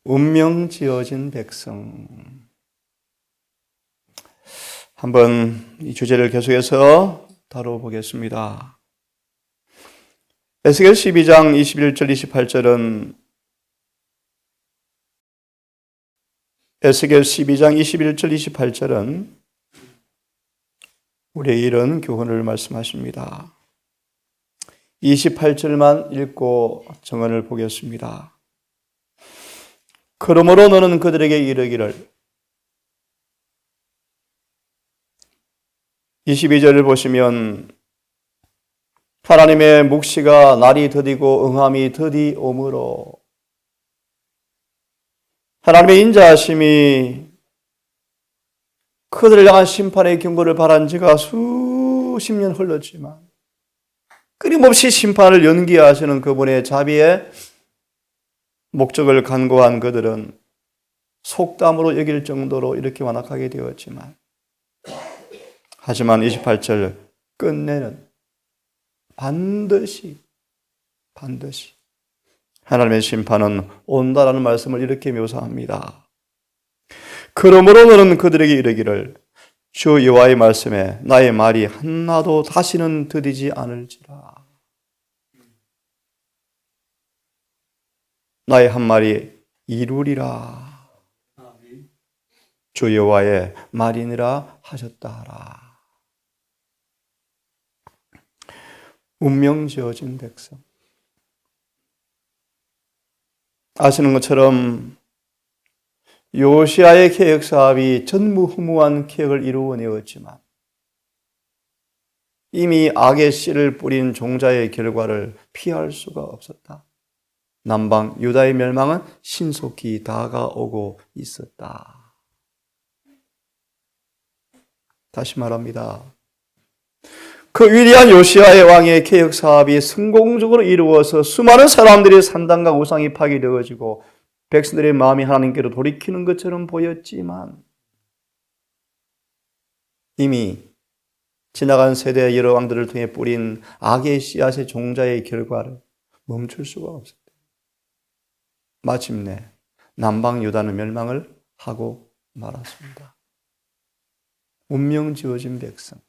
운명 지어진 백성. 한번 이 주제를 계속해서 다뤄보겠습니다. 에스겔 12장 21절 28절은 에스겔 12장 21절 28절은 우리에게 이런 교훈을 말씀하십니다. 28절만 읽고 정언을 보겠습니다. 그러므로 너는 그들에게 이르기를 22절을 보시면 하나님의 묵시가 날이 더디고 응함이 더디 오므로 하나님의 인자하심이 그들을 향한 심판의 경고를 바란 지가 수십 년 흘렀지만 끊임없이 심판을 연기하시는 그분의 자비의 목적을 간구한 그들은 속담으로 여길 정도로 이렇게 완악하게 되었지만 하지만 28절 끝내는 반드시 하나님의 심판은 온다라는 말씀을 이렇게 묘사합니다. 그러므로 너는 그들에게 이르기를 주 여호와의 말씀에 나의 말이 하나도 다시는 더디지 않을지라. 나의 한 말이 이루리라. 주 여호와의 말이니라 하셨다 하라. 운명 지어진 백성. 아시는 것처럼 요시아의 개혁 사업이 전무후무한 개혁을 이루어내었지만 이미 악의 씨를 뿌린 종자의 결과를 피할 수가 없었다. 남방 유다의 멸망은 신속히 다가오고 있었다. 다시 말합니다. 그 위대한 요시아의 왕의 개혁 사업이 성공적으로 이루어서 수많은 사람들의 산당과 우상이 파괴되어지고 백성들의 마음이 하나님께로 돌이키는 것처럼 보였지만 이미 지나간 세대의 여러 왕들을 통해 뿌린 악의 씨앗의 종자의 결과를 멈출 수가 없었다. 마침내 남방 유다는 멸망을 하고 말았습니다. 운명 지어진 백성.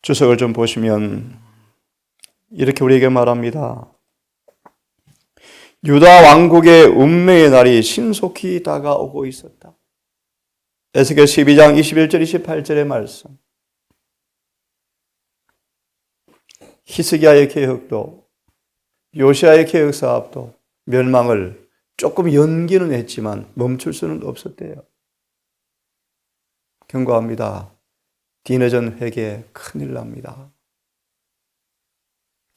주석을 좀 보시면 이렇게 우리에게 말합니다. 유다 왕국의 운명의 날이 신속히 다가오고 있었다. 에스겔 12장 21절 28절의 말씀. 히스기야의 개혁도 요시아의 개혁 사업도 멸망을 조금 연기는 했지만 멈출 수는 없었대요. 경고합니다. 뒤늦은 회개 큰일 납니다.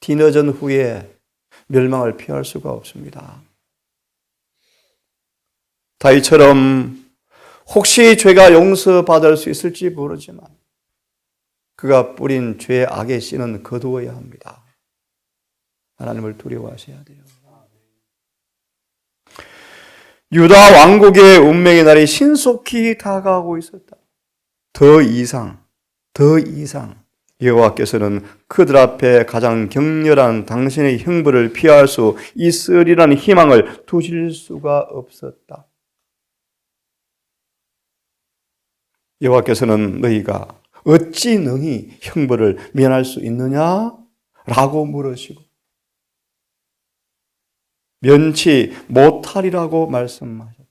뒤늦은 후에 멸망을 피할 수가 없습니다. 다윗처럼 혹시 죄가 용서받을 수 있을지 모르지만 그가 뿌린 죄의 악의 씨는 거두어야 합니다. 하나님을 두려워하셔야 돼요. 유다 왕국의 운명의 날이 신속히 다가오고 있었다. 더 이상 여호와께서는 그들 앞에 가장 격렬한 당신의 형벌을 피할 수 있으리라는 희망을 두실 수가 없었다. 여호와께서는 너희가 어찌 능히 형벌을 면할 수 있느냐? 라고 물으시고 면치 못하리라고 말씀하셨다.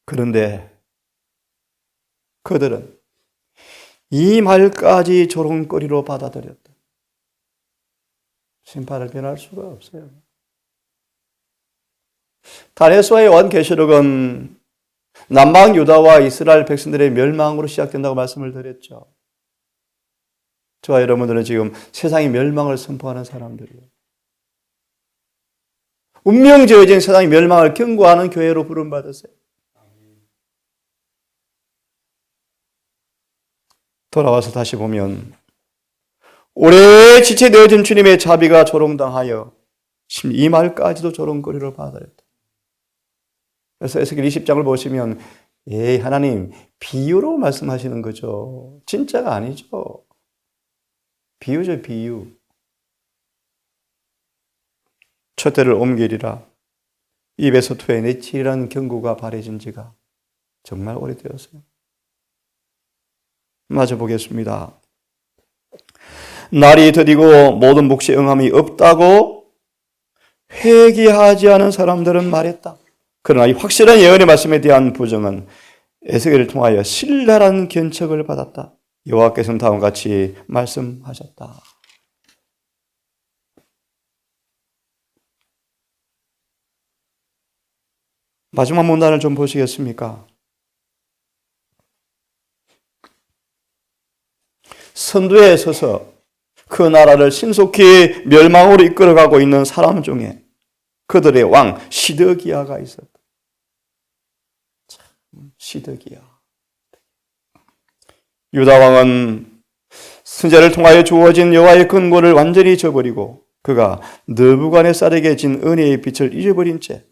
그런데 그들은 이 말까지 조롱거리로 받아들였다. 심판을 면할 수가 없어요. 다니엘서의 요한계시록은 남방 유다와 이스라엘 백성들의 멸망으로 시작된다고 말씀을 드렸죠. 저와 여러분들은 지금 세상의 멸망을 선포하는 사람들이에요. 운명 지어진 세상의 멸망을 경고하는 교회로 부름받으세요. 돌아와서 다시 보면 오래 지체되어진 주님의 자비가 조롱당하여 이 말까지도 조롱거리로 받아들였다. 그래서 에스겔 20장을 보시면 하나님 비유로 말씀하시는 거죠. 진짜가 아니죠. 비유죠, 비유. 첫 때를 옮기리라. 입에서 토해내치라는 경고가 발해진 지가 정말 오래되었어요. 마저 보겠습니다. 날이 더디고 모든 몫에 응함이 없다고 회개하지 않은 사람들은 말했다. 그러나 이 확실한 예언의 말씀에 대한 부정은 에스겔을 통하여 신랄한 견책을 받았다. 여호와께서는 다음과 같이 말씀하셨다. 마지막 문단을 좀 보시겠습니까? 선두에 서서 그 나라를 신속히 멸망으로 이끌어가고 있는 사람 중에 그들의 왕 시드기야가 있었다. 참, 시드기야. 유다 왕은 선지자를 통하여 주어진 여호와의 근고를 완전히 저버리고 그가 느부갓네살에게 진 은혜의 빛을 잊어버린 채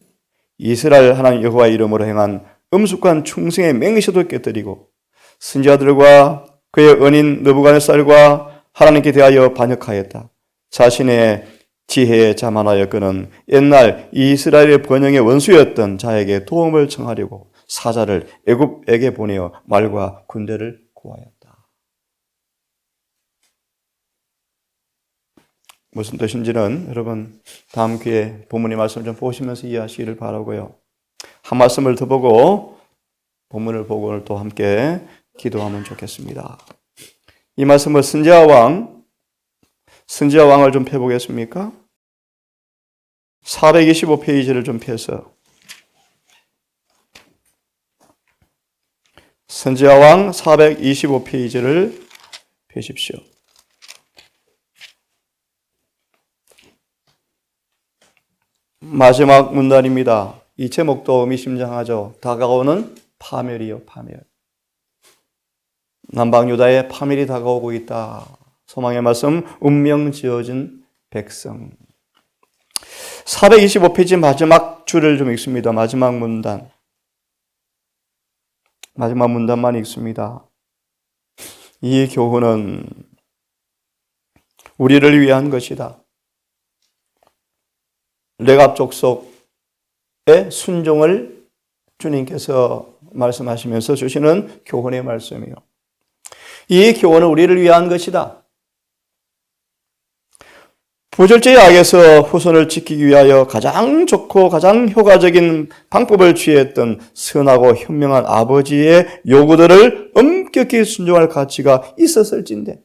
이스라엘 하나님 여호와의 이름으로 행한 엄숙한 충성의 맹세도 깨뜨리고 선지자들과 그의 은인 느부갓네살과 하나님께 대하여 반역하였다. 자신의 지혜에 자만하여 그는 옛날 이스라엘의 번영의 원수였던 자에게 도움을 청하려고 사자를 애굽에게 보내어 말과 군대를 구하였다. 무슨 뜻인지는 여러분 다음 기회에 본문의 말씀을 좀 보시면서 이해하시기를 바라고요. 한 말씀을 더 보고 본문을 보고 또 함께 기도하면 좋겠습니다. 이 말씀을 선지자 왕을 좀 펴보겠습니까? 425페이지를 좀 펴서 선지자 왕 425페이지를 펴십시오. 마지막 문단입니다. 이 제목도 의미심장하죠. 다가오는 파멸이요, 파멸. 남방유다에 파멸이 다가오고 있다. 소망의 말씀, 운명 지어진 백성. 425페이지 마지막 줄을 좀 읽습니다. 마지막 문단. 마지막 문단만 읽습니다. 이 교훈은 우리를 위한 것이다. 레갑 족속의 순종을 주님께서 말씀하시면서 주시는 교훈의 말씀이요. 이 교훈은 우리를 위한 것이다. 부절제의 악에서 후손을 지키기 위하여 가장 좋고 가장 효과적인 방법을 취했던 선하고 현명한 아버지의 요구들을 엄격히 순종할 가치가 있었을진데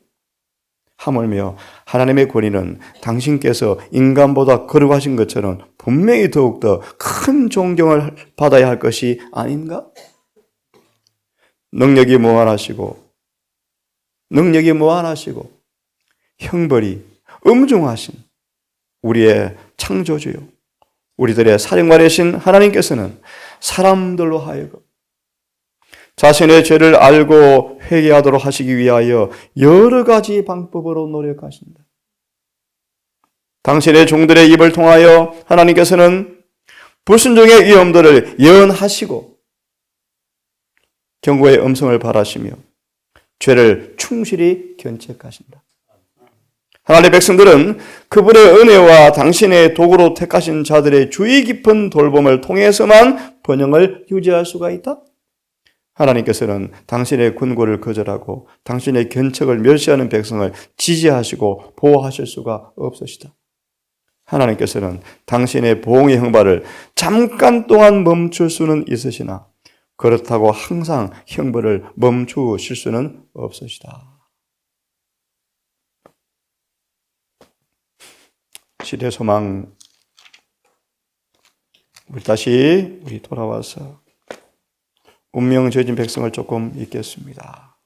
하물며 하나님의 권위는 당신께서 인간보다 거룩하신 것처럼 분명히 더욱더 큰 존경을 받아야 할 것이 아닌가? 능력이 무한하시고 형벌이 엄중하신 우리의 창조주요 우리들의 사령관이신 하나님께서는 사람들로 하여금 자신의 죄를 알고 회개하도록 하시기 위하여 여러 가지 방법으로 노력하신다. 당신의 종들의 입을 통하여 하나님께서는 불순종의 위험들을 예언하시고 경고의 음성을 바라시며 죄를 충실히 견책하신다. 하나님의 백성들은 그분의 은혜와 당신의 도구로 택하신 자들의 주의 깊은 돌봄을 통해서만 번영을 유지할 수가 있다. 하나님께서는 당신의 군고를 거절하고 당신의 견책을 멸시하는 백성을 지지하시고 보호하실 수가 없으시다. 하나님께서는 당신의 보응의 형벌을 잠깐 동안 멈출 수는 있으시나 그렇다고 항상 형벌을 멈추실 수는 없으시다. 시대 소망 우리 돌아와서 운명 지어진 백성을 조금 읽겠습니다.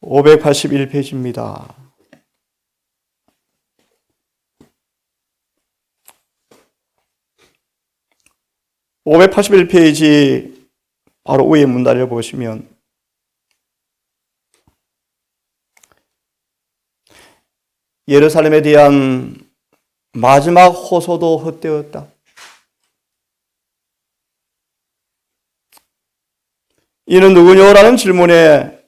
581페이지입니다. (581페이지) 바로 위에 문단을 보시면 예루살렘에 대한 마지막 호소도 헛되었다. 이는 누구냐라는 질문에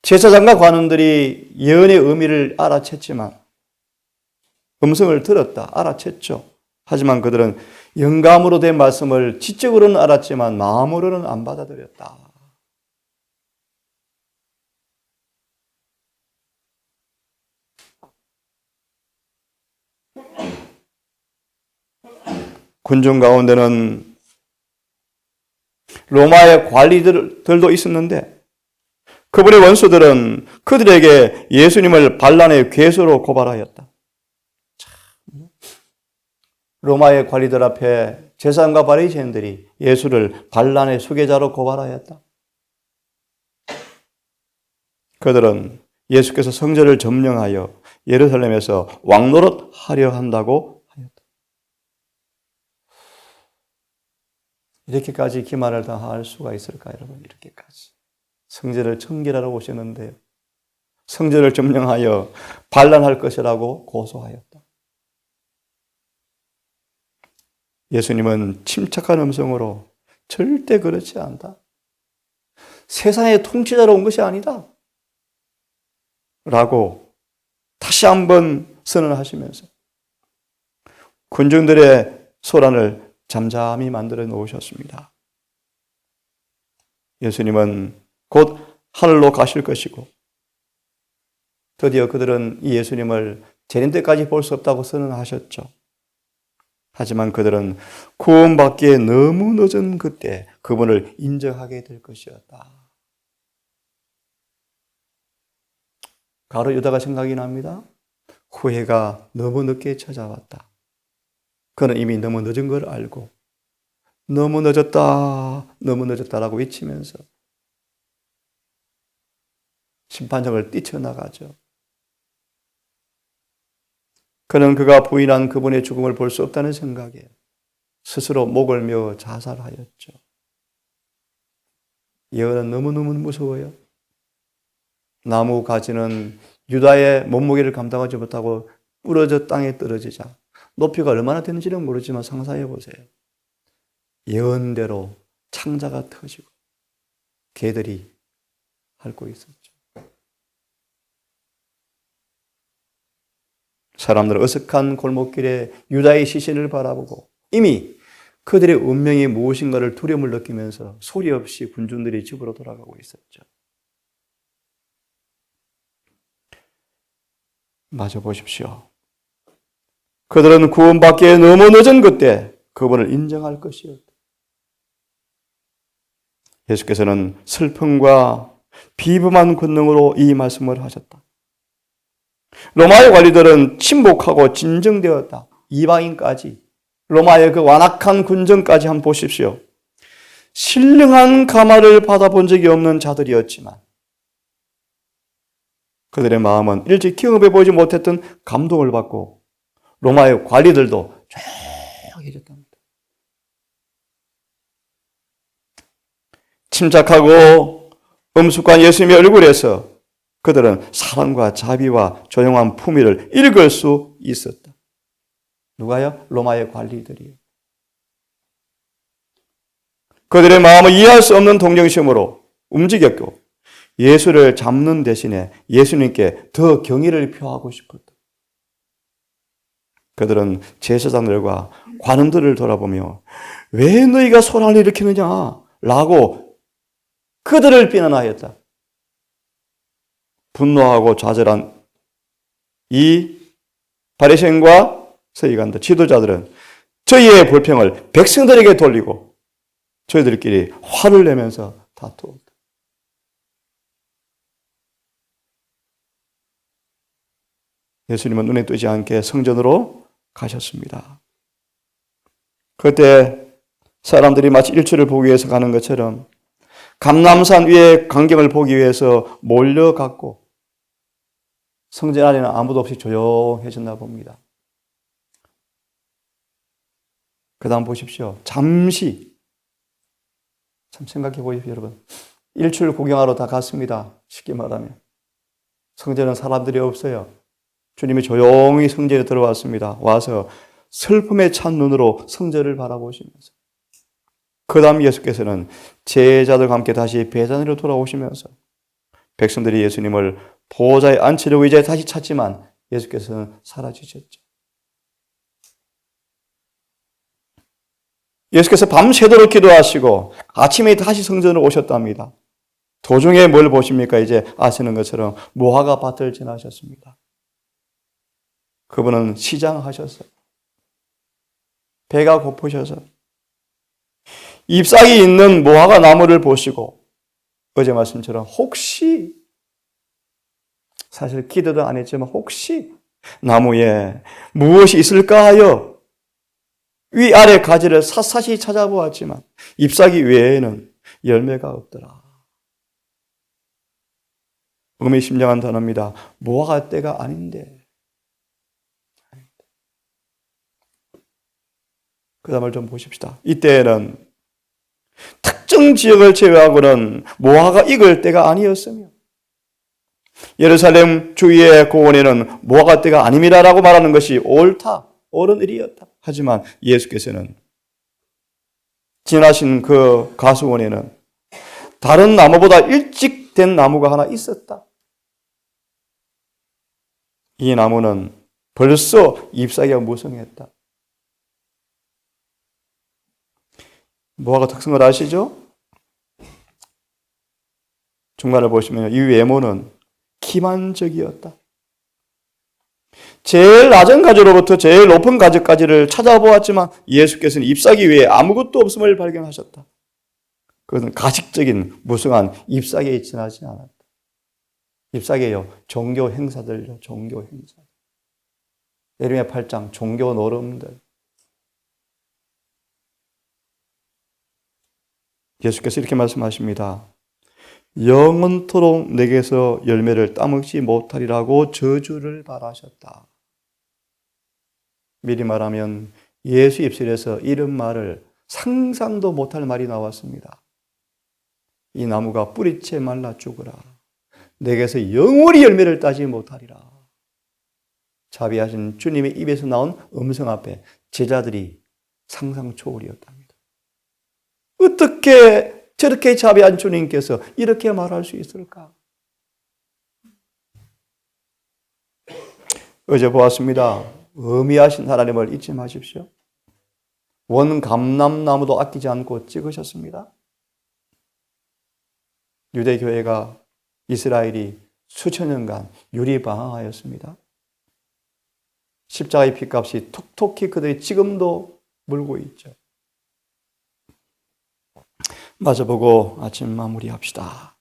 제사장과 관원들이 예언의 의미를 알아챘지만, 음성을 들었다, 알아챘죠. 하지만 그들은 영감으로 된 말씀을 지적으로는 알았지만 마음으로는 안 받아들였다. 군중 가운데는 로마의 관리들도 있었는데 그분의 원수들은 그들에게 예수님을 반란의 괴수로 고발하였다. 로마의 관리들 앞에 제사장과 바리새인들이 예수를 반란의 수괴자로 고발하였다. 그들은 예수께서 성전을 점령하여 예루살렘에서 왕노릇 하려 한다고 하였다. 이렇게까지 기만을 당할 수가 있을까, 여러분? 이렇게까지. 성전을 청결하러 오셨는데요. 성전을 점령하여 반란할 것이라고 고소하였다. 예수님은 침착한 음성으로 절대 그렇지 않다. 세상의 통치자로 온 것이 아니다. 라고 다시 한번 선언하시면서 군중들의 소란을 잠잠히 만들어 놓으셨습니다. 예수님은 곧 하늘로 가실 것이고 드디어 그들은 이 예수님을 재림 때까지 볼 수 없다고 선언하셨죠. 하지만 그들은 구원받기에 너무 늦은 그때 그분을 인정하게 될 것이었다. 가로 유다가 생각이 납니다. 후회가 너무 늦게 찾아왔다. 그는 이미 너무 늦은 걸 알고 너무 늦었다, 너무 늦었다라고 외치면서 심판정을 뛰쳐나가죠. 그는 그가 부인한 그분의 죽음을 볼 수 없다는 생각에 스스로 목을 메어 자살하였죠. 예언은 너무너무 무서워요. 나무 가지는 유다의 몸무게를 감당하지 못하고 부러져 땅에 떨어지자 높이가 얼마나 되는지는 모르지만 상상해 보세요. 예언대로 창자가 터지고 개들이 핥고 있었죠. 사람들은 어색한 골목길에 유다의 시신을 바라보고 이미 그들의 운명이 무엇인가를 두려움을 느끼면서 소리 없이 군중들이 집으로 돌아가고 있었죠. 마저 보십시오. 그들은 구원받기에 너무 늦은 그때 그분을 인정할 것이었다. 예수께서는 슬픔과 비범한 권능으로 이 말씀을 하셨다. 로마의 관리들은 침묵하고 진정되었다. 이방인까지, 로마의 그 완악한 군정까지 한번 보십시오. 신령한 감화를 받아본 적이 없는 자들이었지만 그들의 마음은 일찍 경험해 보지 못했던 감동을 받고 로마의 관리들도 조용해졌답니다. 침착하고 엄숙한 예수님의 얼굴에서 그들은 사랑과 자비와 조용한 품위를 읽을 수 있었다. 누가요? 로마의 관리들이요. 그들의 마음을 이해할 수 없는 동정심으로 움직였고 예수를 잡는 대신에 예수님께 더 경의를 표하고 싶었다. 그들은 제사장들과 관원들을 돌아보며 왜 너희가 소란을 일으키느냐? 라고 그들을 비난하였다. 분노하고 좌절한 이 바리새인과 서기관들, 지도자들은 저희의 불평을 백성들에게 돌리고 저희들끼리 화를 내면서 다투었다. 예수님은 눈에 띄지 않게 성전으로 가셨습니다. 그때 사람들이 마치 일출을 보기 위해서 가는 것처럼 감람산 위의 광경을 보기 위해서 몰려갔고 성전 안에는 아무도 없이 조용해졌나 봅니다. 그 다음 보십시오. 잠시, 참 생각해 보십시오, 여러분. 일출 구경하러 다 갔습니다. 쉽게 말하면. 성전은 사람들이 없어요. 주님이 조용히 성전에 들어왔습니다. 와서 슬픔에 찬 눈으로 성전을 바라보시면서 그 다음 예수께서는 제자들과 함께 다시 베다니로 돌아오시면서 백성들이 예수님을 보호자에 앉히려고 이제 다시 찾지만 예수께서는 사라지셨죠. 예수께서 밤새도록 기도하시고 아침에 다시 성전으로 오셨답니다. 도중에 뭘 보십니까? 이제 아시는 것처럼 무화과 밭을 지나셨습니다. 그분은 시장하셨어요. 배가 고프셔서 잎사귀 있는 무화과 나무를 보시고 어제 말씀처럼 혹시, 사실 기도도 안 했지만 혹시 나무에 무엇이 있을까 하여 위아래 가지를 샅샅이 찾아보았지만 잎사귀 외에는 열매가 없더라. 의미심장한 단어입니다. 무화과 때가 아닌데. 그 다음을 좀 보십시다. 이때에는 특정 지역을 제외하고는 무화과가 익을 때가 아니었으며 예루살렘 주위의 고원에는 무화과 때가 아닙니다라고 말하는 것이 옳다, 옳은 일이었다. 하지만 예수께서는 지나신 그 가수원에는 다른 나무보다 일찍 된 나무가 하나 있었다. 이 나무는 벌써 잎사귀가 무성했다. 무화과 특성을 아시죠? 중간을 보시면 이 외모는 기만적이었다. 제일 낮은 가지로부터 제일 높은 가지까지를 찾아보았지만 예수께서는 잎사귀 외에 아무것도 없음을 발견하셨다. 그것은 가식적인 무성한 잎사귀에 지나지 않았다. 잎사귀요, 종교 행사들요, 종교 행사. 예레미야 8장 종교 노름들. 예수께서 이렇게 말씀하십니다. 영원토록 내게서 열매를 따먹지 못하리라고 저주를 바라셨다. 미리 말하면 예수 입술에서 이런 말을 상상도 못할 말이 나왔습니다. 이 나무가 뿌리채 말라 죽으라. 내게서 영원히 열매를 따지 못하리라. 자비하신 주님의 입에서 나온 음성 앞에 제자들이 상상 초월이었답니다. 어떻게 저렇게 자비한 주님께서 이렇게 말할 수 있을까? 어제 보았습니다. 어미하신 하나님을 잊지 마십시오. 원 감람나무도 아끼지 않고 찍으셨습니다. 유대교회가, 이스라엘이 수천 년간 유리방황하였습니다. 십자가의 피값이 톡톡히 그들이 지금도 물고 있죠. 마저보고 아침 마무리합시다.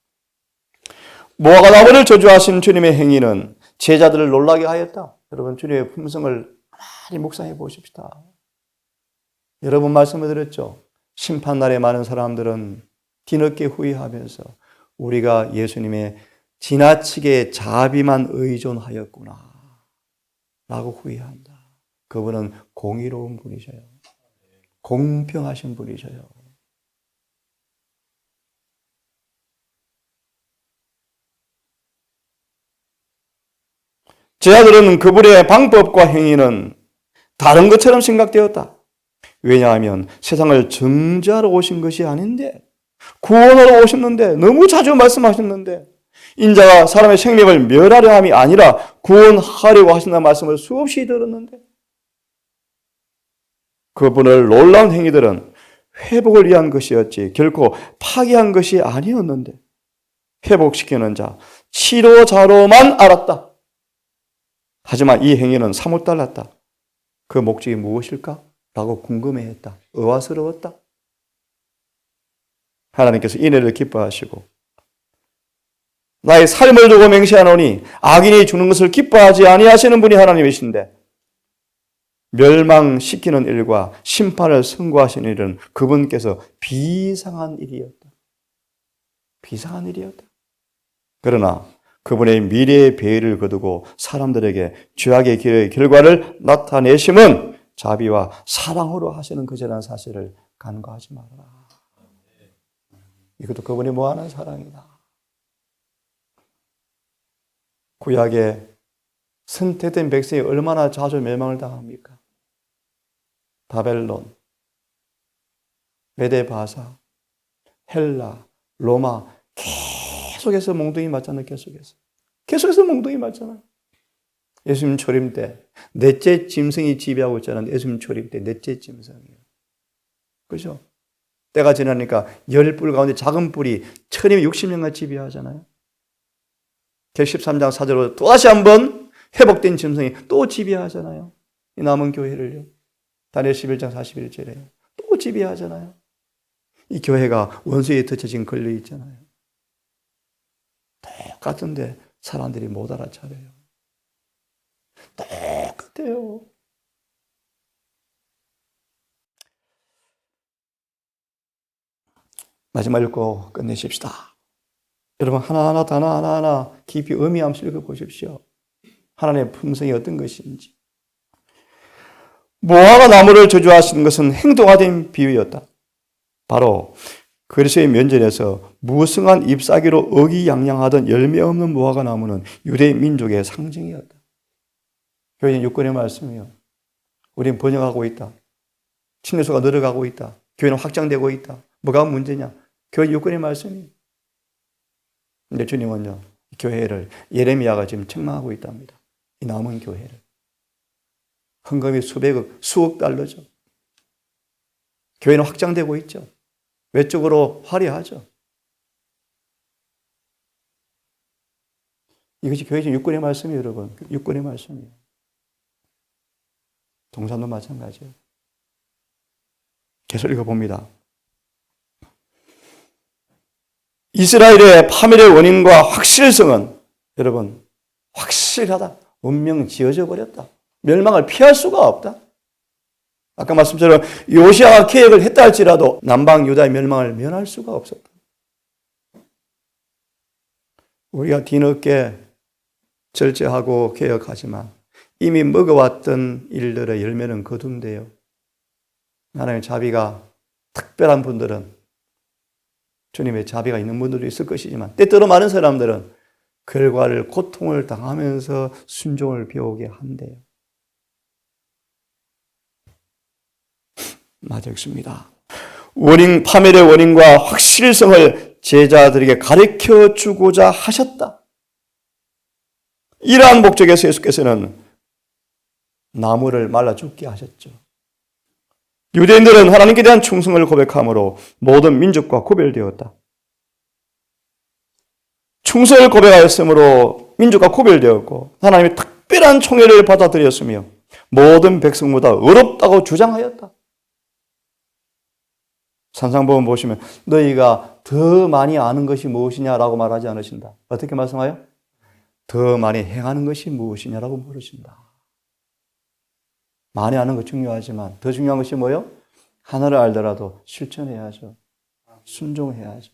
무화과 나무를 저주하신 주님의 행위는 제자들을 놀라게 하였다. 여러분, 주님의 품성을 많이 묵상해 보십시다. 여러 번 말씀을 드렸죠. 심판날에 많은 사람들은 뒤늦게 후회하면서 우리가 예수님의 지나치게 자비만 의존하였구나 라고 후회한다. 그분은 공의로운 분이셔요. 공평하신 분이셔요. 제자들은 그분의 방법과 행위는 다른 것처럼 생각되었다. 왜냐하면 세상을 정죄하러 오신 것이 아닌데, 구원하러 오셨는데, 너무 자주 말씀하셨는데, 인자가 사람의 생명을 멸하려 함이 아니라 구원하려고 하신다는 말씀을 수없이 들었는데, 그분을 놀라운 행위들은 회복을 위한 것이었지 결코 파괴한 것이 아니었는데, 회복시키는 자, 치료자로만 알았다. 하지만 이 행위는 사뭇 달랐다. 그 목적이 무엇일까? 라고 궁금해했다. 의아스러웠다. 하나님께서 인애를 기뻐하시고 나의 삶을 두고 맹세하노니 악인이 주는 것을 기뻐하지 아니하시는 분이 하나님이신데 멸망시키는 일과 심판을 선고하시는 일은 그분께서 비상한 일이었다. 비상한 일이었다. 그러나 그분의 미래의 배를 거두고 사람들에게 죄악의 길의 결과를 나타내심은 자비와 사랑으로 하시는 것이라는 사실을 간과하지 말아라. 이것도 그분이 뭐하는 사랑이다. 구약에 선택된 백성이 얼마나 자주 멸망을 당합니까? 바벨론, 메데바사, 헬라, 로마 계속해서 몽둥이 맞잖아요. 계속해서 몽둥이 맞잖아요. 예수님 초림 때 넷째 짐승이 지배하고 있잖아요. 예수님 초림 때 넷째 짐승이에요. 그죠? 때가 지나니까 10뿔 가운데 작은 뿔이 1260년간 지배하잖아요. 계시 13장 4절로 또다시 한번 회복된 짐승이 또 지배하잖아요. 이 남은 교회를요. 다니엘 11장 41절에 또 지배하잖아요. 이 교회가 원수의 덫에 지금 걸려 있잖아요. 똑같은데 사람들이 못 알아차려요. 똑같아요. 마지막 읽고 끝내십시다. 여러분 하나하나 단어 하나하나 깊이 의미하면서 읽어보십시오. 하나님의 품성이 어떤 것인지. 무화과 나무를 저주하시는 것은 행동화된 비유였다. 바로 그리스도의 면전에서 무성한 잎사귀로 의기양양하던 열매 없는 무화과 나무는 유대 민족의 상징이었다. 교회는 육권의 말씀이에요. 우리는 번영하고 있다. 침례수가 늘어가고 있다. 교회는 확장되고 있다. 뭐가 문제냐? 교회 육권의 말씀이에요. 근데 주님은요, 이 교회를 예레미야가 지금 책망하고 있답니다. 이 남은 교회를. 헌금이 수백억, 수억 달러죠. 교회는 확장되고 있죠. 외적으로 화려하죠. 이것이 교회 지금 육권의 말씀이에요, 여러분. 육권의 말씀이에요. 동산도 마찬가지예요. 계속 읽어봅니다. 이스라엘의 파멸의 원인과 확실성은 여러분 확실하다. 운명 지어져 버렸다. 멸망을 피할 수가 없다. 아까 말씀처럼 요시아가 계획을 했다 할지라도 남방 유다의 멸망을 면할 수가 없었다. 우리가 뒤늦게 절제하고 개혁하지만 이미 먹어왔던 일들의 열매는 거둔데요. 하나님의 자비가 특별한 분들은 주님의 자비가 있는 분들도 있을 것이지만 때때로 많은 사람들은 결과를 고통을 당하면서 순종을 배우게 한대요. 맞아 읽습니다. 파멸의 원인과 확실성을 제자들에게 가르쳐 주고자 하셨다. 이러한 목적에서 예수께서는 나무를 말라 죽게 하셨죠. 유대인들은 하나님께 대한 충성을 고백함으로 모든 민족과 구별되었다. 충성을 고백하였으므로 민족과 구별되었고 하나님의 특별한 총애를 받아들였으며 모든 백성보다 의롭다고 주장하였다. 산상보험 보시면 너희가 더 많이 아는 것이 무엇이냐라고 말하지 않으신다. 어떻게 말씀하여? 더 많이 행하는 것이 무엇이냐라고 물으신다. 많이 아는 것 중요하지만 더 중요한 것이 뭐예요? 하나를 알더라도 실천해야죠. 순종해야죠.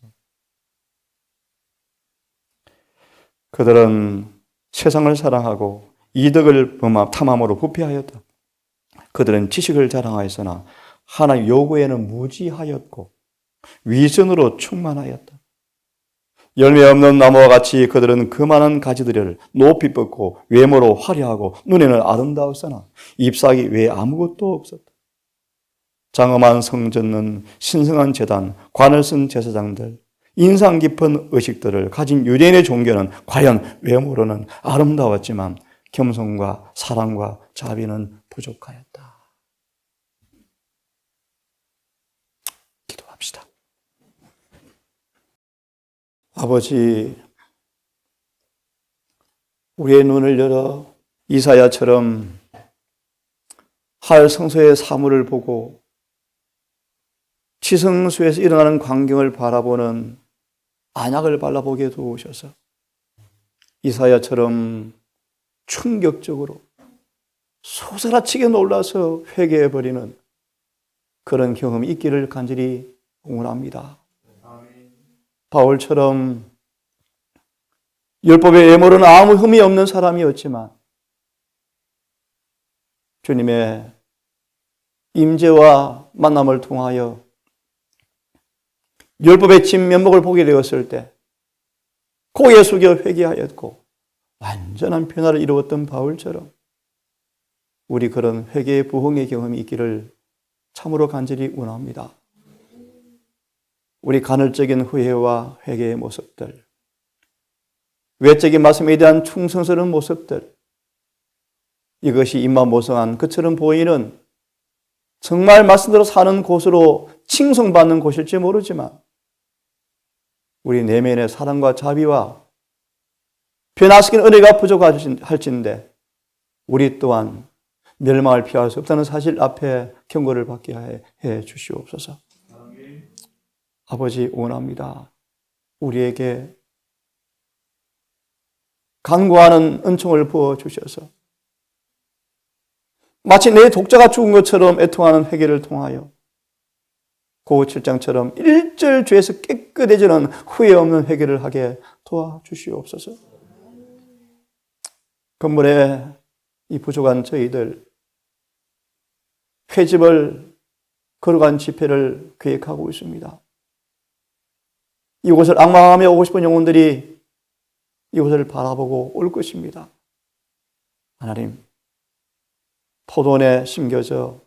그들은 세상을 사랑하고 이득을 탐함으로 부패하였다. 그들은 지식을 자랑하였으나 하나님 요구에는 무지하였고 위선으로 충만하였다. 열매 없는 나무와 같이 그들은 그 많은 가지들을 높이 뻗고 외모로 화려하고 눈에는 아름다웠으나 잎사귀 외에 아무것도 없었다. 장엄한 성전은 신성한 제단, 관을 쓴 제사장들, 인상 깊은 의식들을 가진 유대인의 종교는 과연 외모로는 아름다웠지만 겸손과 사랑과 자비는 부족하였다. 기도합시다. 아버지, 우리의 눈을 열어 이사야처럼 하늘 성소의 사물을 보고 지성소에서 일어나는 광경을 바라보는 안약을 발라보게 도우셔서 이사야처럼 충격적으로 소스라치게 놀라서 회개해버리는 그런 경험이 있기를 간절히 응원합니다. 바울처럼 율법의 예물은 아무 흠이 없는 사람이었지만 주님의 임재와 만남을 통하여 율법의 진면목을 보게 되었을 때 고개 숙여 회개하였고 완전한 변화를 이루었던 바울처럼 우리 그런 회개의 부흥의 경험이 있기를 참으로 간절히 원합니다. 우리 간헐적인 후회와 회개의 모습들, 외적인 말씀에 대한 충성스러운 모습들, 이것이 입마모성한 그처럼 보이는 정말 말씀대로 사는 곳으로 칭송받는 곳일지 모르지만 우리 내면의 사랑과 자비와 변화시키는 은혜가 부족할진데 우리 또한 멸망을 피할 수 없다는 사실 앞에 경고를 받게 해 주시옵소서. 아버지 원합니다. 우리에게 간구하는 은총을 부어주셔서 마치 내 독자가 죽은 것처럼 애통하는 회개를 통하여 고우 7장처럼 1절 죄에서 깨끗해지는 후회 없는 회개를 하게 도와주시옵소서. 건물에 이 부족한 저희들 회집을 걸어간 집회를 계획하고 있습니다. 이곳을 악마하며 오고 싶은 영혼들이 이곳을 바라보고 올 것입니다. 하나님, 포도원에 심겨져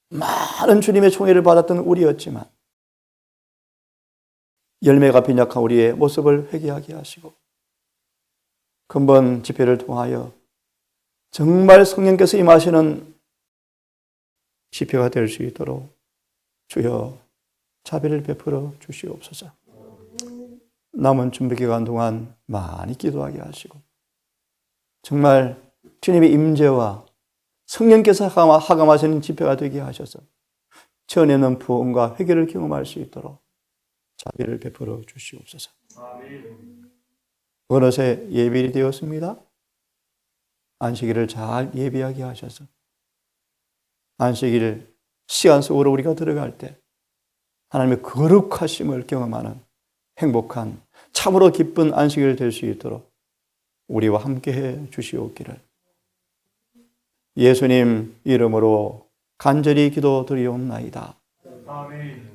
많은 주님의 총애를 받았던 우리였지만 열매가 빈약한 우리의 모습을 회개하게 하시고 근본 집회를 통하여 정말 성령께서 임하시는 집회가 될 수 있도록 주여 자비를 베풀어 주시옵소서. 남은 준비 기간 동안 많이 기도하게 하시고 정말 주님의 임재와 성령께서 하감하시는 집회가 되게 하셔서 전에는 부흥과 회개를 경험할 수 있도록 자비를 베풀어 주시옵소서. 어느새 예비일이 되었습니다. 안식일을 잘 예비하게 하셔서 안식일 시간 속으로 우리가 들어갈 때 하나님의 거룩하심을 경험하는 행복한 참으로 기쁜 안식일 될 수 있도록 우리와 함께해 주시옵기를 예수님 이름으로 간절히 기도드리옵나이다. 아멘.